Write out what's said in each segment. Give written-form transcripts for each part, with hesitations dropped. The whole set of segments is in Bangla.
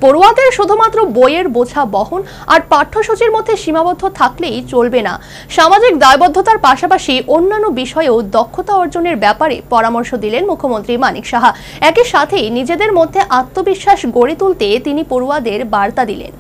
পড়ুয়াদের শুধুমাত্র বইয়ের বোঝা বহন আর পাঠ্যসূচির মধ্যে সীমাবদ্ধ থাকলেই চলবে না। সামাজিক দায়বদ্ধতার পাশাপাশি অন্যান্য বিষয়েও দক্ষতা অর্জনের ব্যাপারে পরামর্শ দিলেন মুখ্যমন্ত্রী মানিক সাহা। একই সাথে নিজেদের মধ্যে আত্মবিশ্বাস গড়ে তুলতে তিনি পড়ুয়াদের বার্তা দিলেন।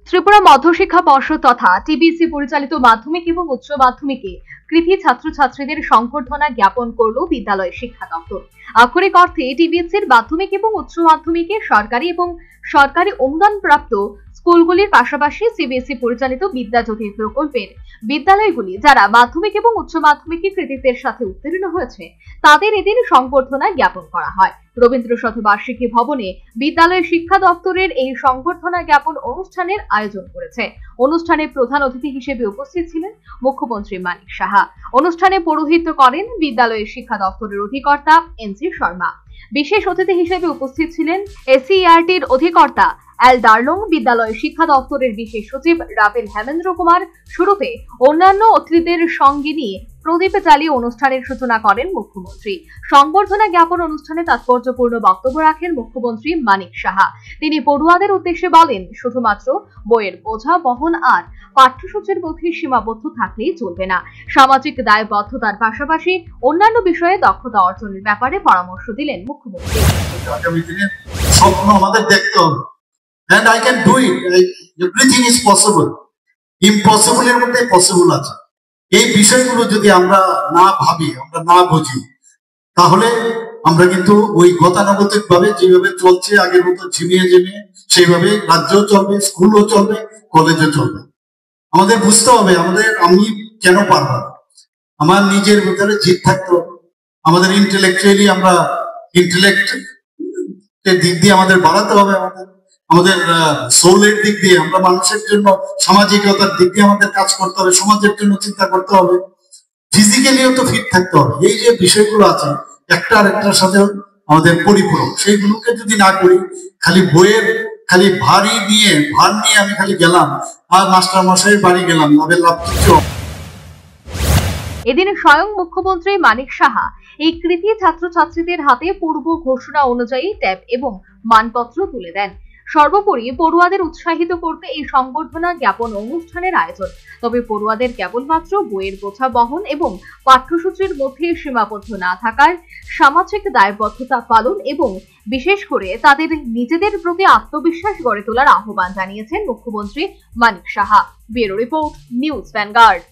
ত্রিপুরা মধ্যশিক্ষা পর্ষদ তথা টিবিসি পরিচালিত মাধ্যমিক এবং উচ্চ মাধ্যমিকে কৃতি ছাত্রছাত্রীদের সংবর্ধনা জ্ঞাপন করল বিদ্যালয় শিক্ষা দপ্তর। আক্ষরিক অর্থে টিবিসির মাধ্যমিক এবং উচ্চ মাধ্যমিকে সরকারি এবং সরকারি অনুদানপ্রাপ্ত স্কুলগুলির পাশাপাশি সিবিএসই পরিচালিত বিদ্যাজ্যোতি প্রকল্পের বিদ্যালয়গুলি যারা মাধ্যমিক এবং উচ্চ মাধ্যমিকে কৃতিত্বের সাথে উত্তীর্ণ হয়েছে তাদের এদিন সংবর্ধনা জ্ঞাপন করা হয়। রবীন্দ্র শতবার্ষিকী ভবনে বিদ্যালয় শিক্ষা দপ্তরের এই সংবর্ধনা জ্ঞাপন অনুষ্ঠানের আয়োজন করেছে। অনুষ্ঠানে প্রধান অতিথি হিসেবে উপস্থিত ছিলেন মুখ্যমন্ত্রী মানিক সাহা। অনুষ্ঠানে পৌরোহিত্য করেন বিদ্যালয়ের শিক্ষা দপ্তরের অধিকর্তা এনসি শর্মা। বিশেষ অতিথি হিসেবে উপস্থিত ছিলেন এসইআরটির অধিকর্তা এল ডার্লং, বিদ্যালয় শিক্ষা দপ্তরের বিশেষ সচিব রাভেল হেমেন্দ্র কুমার। শুরুতে অন্যান্য অতিথিদের সঙ্গে নিয়ে প্রদীপ জ্বালিয়ে অনুষ্ঠানের সূচনা করেন মুখ্যমন্ত্রী। সংবর্ধনা জ্ঞাপন অনুষ্ঠানে তাৎপর্যপূর্ণ বক্তব্য রাখেন মুখ্যমন্ত্রী মানিক সাহা। তিনি পড়ুয়াদের উদ্দেশ্যে বলেন, শুধুমাত্র বইয়ের বোঝা বহন আর পাঠ্যসূচির মধ্যে সীমাবদ্ধ থাকলেই চলবে না। সামাজিক দায়বদ্ধতার পাশাপাশি অন্যান্য বিষয়ে দক্ষতা অর্জনের ব্যাপারে পরামর্শ দিলেন মুখ্যমন্ত্রী। আগামী দিনে স্বপ্ন আমাদের দেখতে হবে। And I can do it. Everything is possible. Impossible এর মধ্যে পসিবল আছে। এই বিষয়গুলো যদি আমরা না ভাবি, আমরা না বুঝি, তাহলে আমরা কিন্তু ওই গতানুগতিক ভাবে যেভাবে চলছে আগের মতো ঝিমিয়ে সেইভাবে রাজ্যও চলবে, স্কুলও চলবে, কলেজও চলবে। আমাদের বুঝতে হবে আমি কেন পারবো না। আমার নিজের ভিতরে জিদ থাকতে হবে। আমাদের ইন্টেলেকচুয়ালি আমরা ইন্টেলেক্টের দিক দিয়ে আমাদের বাড়াতে হবে। আমাদের সোলের দিক দিয়ে আমরা মানুষের জন্য, সামাজিকতার দিক দিয়ে আমাদের কাজ করতে হবে, সমাজের জন্য চিন্তা করতে হবে, ফিজিক্যালিও তো ফিট থাকতে হবে। এই যে বিষয়গুলো আছে একটা আর একটার সাথে আমাদের পরিপূরক, সেইগুলোকে যদি না করি, খালি বইয়ের খালি ভার নিয়ে আমি খালি গেলাম আর মাস্টার মশাইয়ের বাড়ি গেলাম, লাভ কিছু। এদিন স্বয়ং মুখ্যমন্ত্রী মানিক সাহা এই কৃতি ছাত্রছাত্রীদের হাতে পূর্ব ঘোষণা অনুযায়ী ট্যাব এবং মানপত্র তুলে দেন। সর্বোপরি পড়ুয়াদের উৎসাহিত করতে এই সংবর্ধনা জ্ঞাপন অনুষ্ঠানের আয়োজন। তবে পড়ুয়াদের কেবলমাত্র বইয়ের বোঝা বহন এবং পাঠ্যসূচির মধ্যে সীমাবদ্ধ না থাকার সামাজিক দায়বদ্ধতা পালন এবং বিশেষ করে তাদের নিজেদের প্রতি আত্মবিশ্বাস গড়ে তোলার আহ্বান জানিয়েছেন মুখ্যমন্ত্রী Manik Saha. Bureau report, News vanguard.